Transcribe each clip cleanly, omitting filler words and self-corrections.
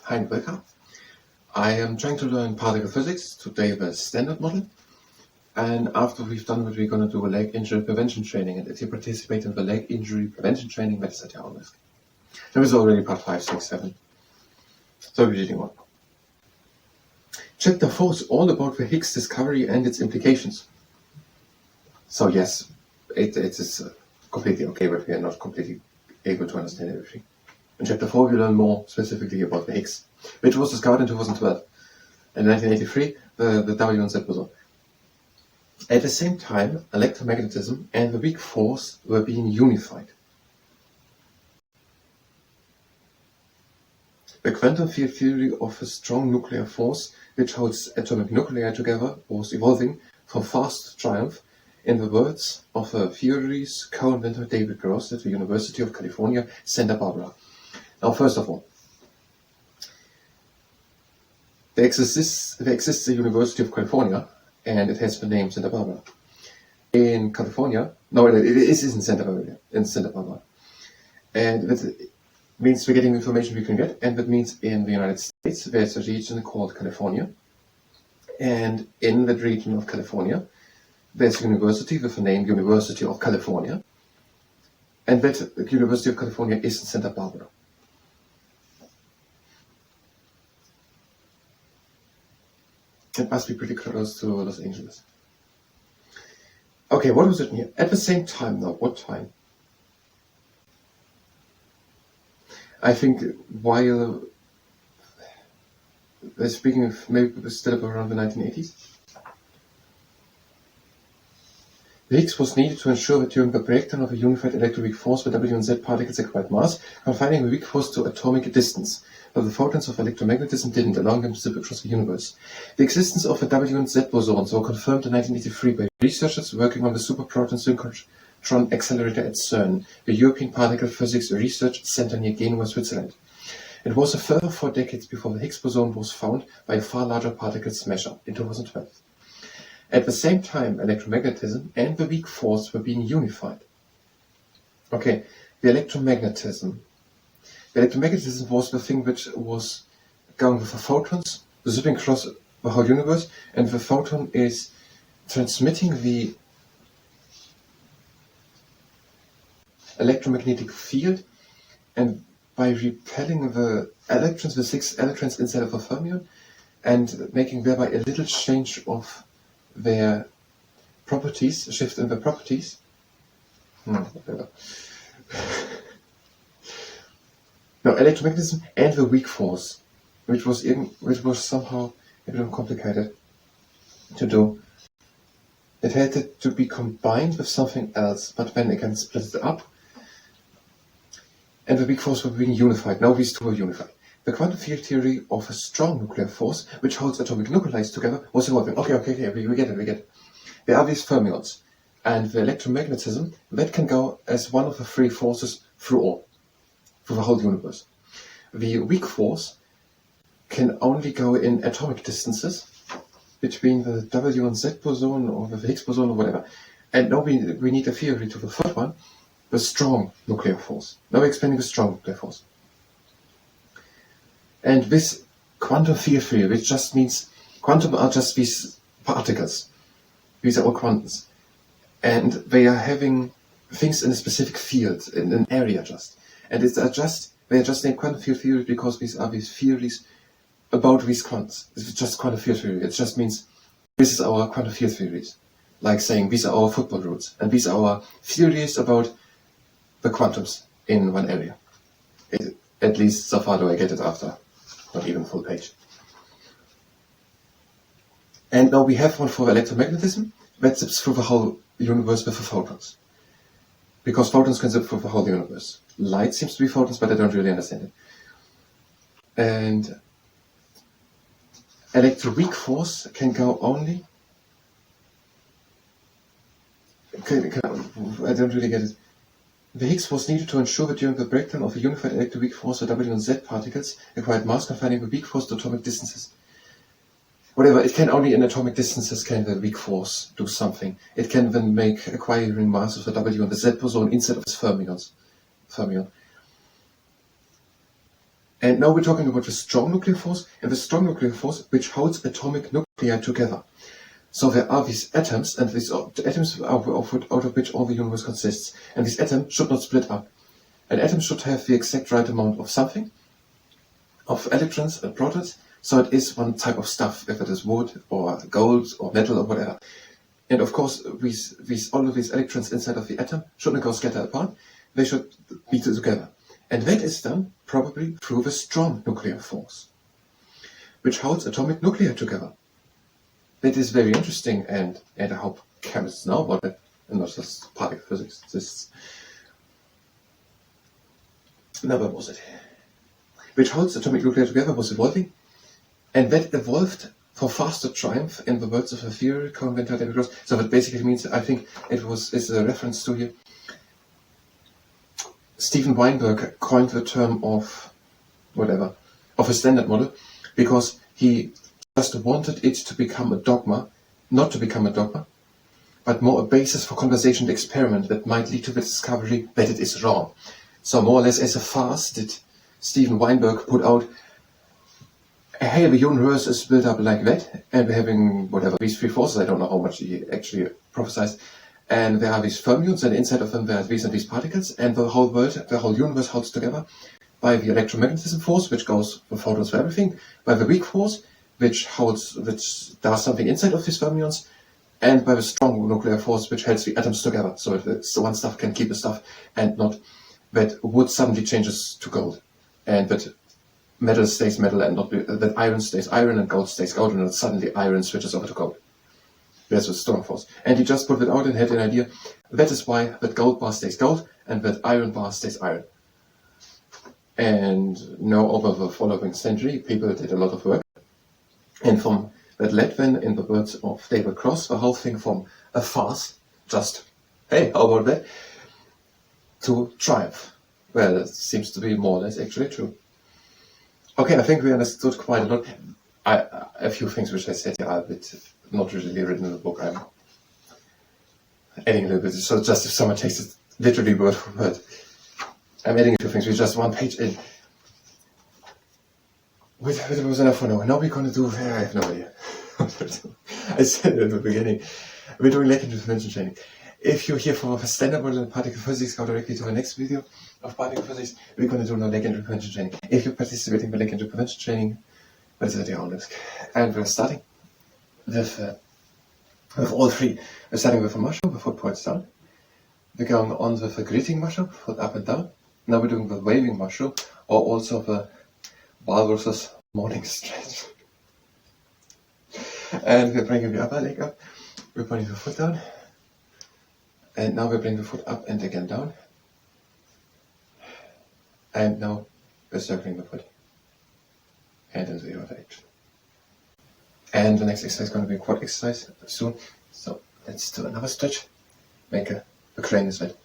Hi, welcome. I am trying to learn particle physics, today the standard model. And after we've done what we're going to do a leg injury prevention training. And if you participate in the leg injury prevention training, that is at your own risk. There is already part 5, 6, 7. So we're reading on. Chapter 4 is all about the Higgs discovery and its implications. So yes, it is completely okay, but we are not completely able to understand everything. In Chapter 4 we learn more specifically about the Higgs, which was discovered in 2012. In 1983, the W and Z boson. At the same time, electromagnetism and the weak force were being unified. The quantum field theory of a strong nuclear force which holds atomic nuclei together was evolving from fast to triumph, in the words of a theory's co-inventor David Gross at the University of California, Santa Barbara. Now, first of all, there exists the University of California, and it has the name Santa Barbara. In California, no, it is in Santa Barbara. And that means we're getting information we can get, and that means in the United States there's a region called California. And in that region of California, there's a university with the name University of California. And that University of California is in Santa Barbara. It must be pretty close to Los Angeles. Okay, what was it here? At the same time now, what time? I think while they're speaking of maybe still around the 1980s. The Higgs was needed to ensure that during the breakdown of a unified electroweak force, the W and Z particles acquired mass, confining the weak force to atomic distance, but the photons of electromagnetism didn't, allowing them to zip across the universe. The existence of the W and Z bosons were confirmed in 1983 by researchers working on the superproton synchrotron accelerator at CERN, the European Particle Physics Research Center near Genua, Switzerland. It was a further 4 decades before the Higgs boson was found by a far larger particle smasher in 2012. At the same time, electromagnetism and the weak force were being unified. Okay, the electromagnetism. The electromagnetism was the thing which was going with the photons, zipping across the whole universe, and the photon is transmitting the electromagnetic field, and by repelling the electrons, the 6 electrons inside of the fermion, and making thereby a little change of their properties, shift in their properties. Whatever. No, electromagnetism and the weak force, which was somehow a bit complicated to do. It had to be combined with something else, but then again split it up. And the weak force were being unified. Now these two are unified. The quantum field theory of a strong nuclear force, which holds atomic nuclei together, was evolving. Okay, we get it. There are these fermions, and the electromagnetism, that can go as one of the 3 forces through the whole universe. The weak force can only go in atomic distances between the W and Z boson or the Higgs boson or whatever. And now we need a theory to the third one, the strong nuclear force. Now we're explaining the strong nuclear force. And this quantum field theory, which just means quantum are just these particles. These are all quantums. And they are having things in a specific field, in an area just. And they are just named quantum field theory because these are these theories about these quantums. It's just quantum field theory. It just means this is our quantum field theories. Like saying these are our football rules. And these are our theories about the quantums in one area. At least so far do I get it after not even full page. And now we have one for electromagnetism that zips through the whole universe with the photons. Because photons can zip through the whole universe. Light seems to be photons, but I don't really understand it. And electroweak force can go only... I don't really get it. The Higgs was needed to ensure that during the breakdown of a unified electroweak force, the W and Z particles acquired mass, confining the weak force to atomic distances. Whatever, it can only in atomic distances can the weak force do something. It can then make acquiring mass of the W and the Z boson inside of its fermion. And now we're talking about the strong nuclear force, and the strong nuclear force which holds atomic nuclei together. So there are these atoms, and these atoms out of which all the universe consists. And these atoms should not split up. An atom should have the exact right amount of something, of electrons and protons, so it is one type of stuff, if it is wood or gold or metal or whatever. And of course, all of these electrons inside of the atom shouldn't go scatter apart, they should be together. And that is done probably through the strong nuclear force, which holds atomic nuclei together. That is very interesting, and I hope chemists know about it, and not just particle physicists. Now, where was it? Which holds atomic nuclei together was evolving, and that evolved for faster triumph in the words of a theory commentator. So that basically means, I think it's a reference to here. Steven Weinberg coined the term of a standard model, because he just wanted it to become a dogma, not to become a dogma, but more a basis for conversation and experiment that might lead to the discovery that it is wrong. So more or less as a farce did Steven Weinberg put out, hey, the universe is built up like that, and we're having these three forces, I don't know how much he actually prophesied, and there are these fermions, and inside of them there are these and these particles, and the whole world, the whole universe holds together by the electromagnetism force, which goes for photons for everything, by the weak force, which does something inside of these fermions, and by the strong nuclear force, which holds the atoms together, so one stuff can keep the stuff, and not that wood suddenly changes to gold, and that metal stays metal, and not that iron stays iron and gold stays gold, and then suddenly iron switches over to gold. That's a strong force. And he just put it out and had an idea. That is why that gold bar stays gold, and that iron bar stays iron. And now over the following century, people did a lot of work. And from that led then, in the words of David Cross, the whole thing from a farce, just, hey, how about that, to triumph. Well, it seems to be more or less actually true. Okay, I think we understood quite a lot. A few things which I said here are a bit not really written in the book. I'm adding a little bit, so just if someone takes it literally word for word. I'm adding a few things with just one page in. What was enough for now? Now we're going to do, I have no idea. I said it at the beginning. We're doing Lake intervention training. If you're here for standard model and particle physics, go directly to the next video of particle physics. We're going to do no Lake intervention training. If you're participating in the Lake intervention training, that's at your own risk. And we're starting with all three. We're starting with a mushroom, the foot points down. We're going on with a greeting mushroom, foot up and down. Now we're doing the waving mushroom, or also the walrus's morning stretch. And we're bringing the upper leg up. We're putting the foot down. And now we bring the foot up and again down. And now we're circling the foot. And in the other direction. And the next exercise is going to be a quad exercise soon. So let's do another stretch. Make the crane is right.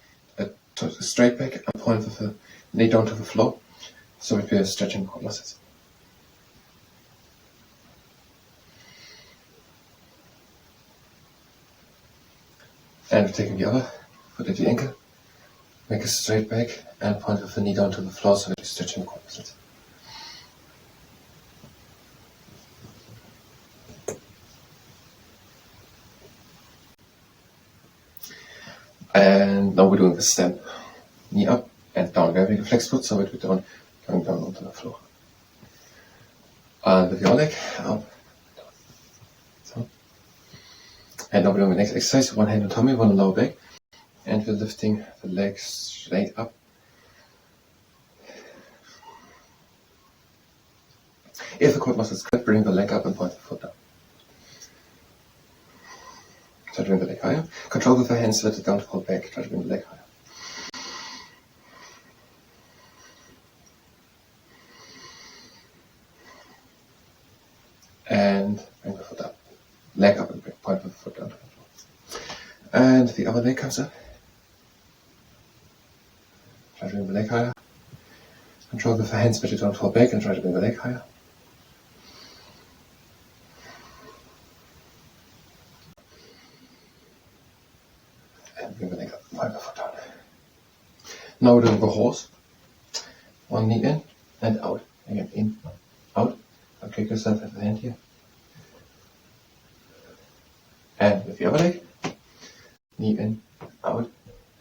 Straight back and point with the knee down to the floor. So that we are stretching the quad muscles. And we're taking the other foot at the ankle. Make a straight back and point with the knee down to the floor so that we're stretching the quad muscles. And now we're doing the stamp. Knee up and down. Grabbing the flex foot so that we're going down onto the floor. And with your leg up, down. So. And now we're doing the next exercise. One hand on tummy, one on lower back. And we're lifting the legs straight up. If the quad muscles cramp, bring the leg up and point the foot down. Try to bring the leg higher. Control with the hands, let it down to pull back. Try to bring the leg higher. And bring the foot up. Leg up and point with the foot down to the floor. And the other leg comes up. Try to bring the leg higher. Control with the hands, let it down to pull back and try to bring the leg higher. Bring the leg up, point the foot down. Now we're doing the horse. One knee in and out. Again, in, out. Now kick yourself at the hand here. And with the other leg, knee in, out,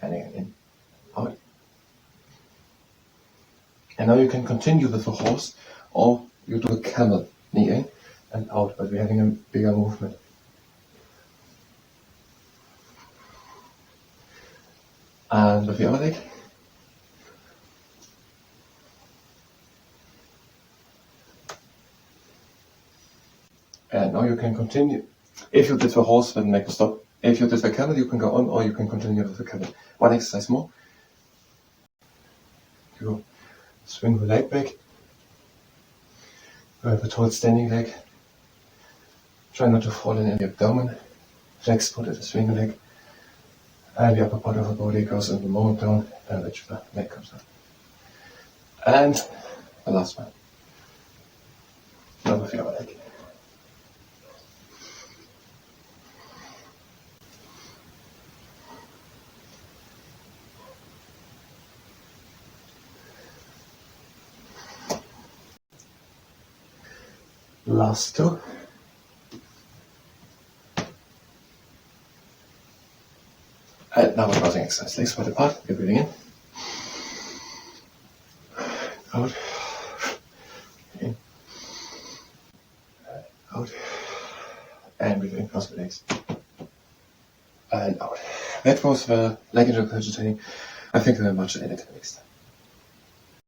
and again in, out. And now you can continue with the horse, or you do a camel, knee in and out, but we're having a bigger movement. And with the other leg, and now you can continue. If you did the horse, then make a stop. If you did the camel, you can go on, or you can continue with the camel. One exercise more. You swing the leg back. You have a tall standing leg. Try not to fall in the abdomen. Flex put it, swing the leg. And the upper part of the body goes in the moment down, and the leg comes up. And the last one. Now with the other leg. Last two. And now we're crossing exercise. Legs wide apart. You're breathing in. Out. In. Out. And breathe in, cross the legs. And out. That was the leg interval training. I thank you very much, and until next time.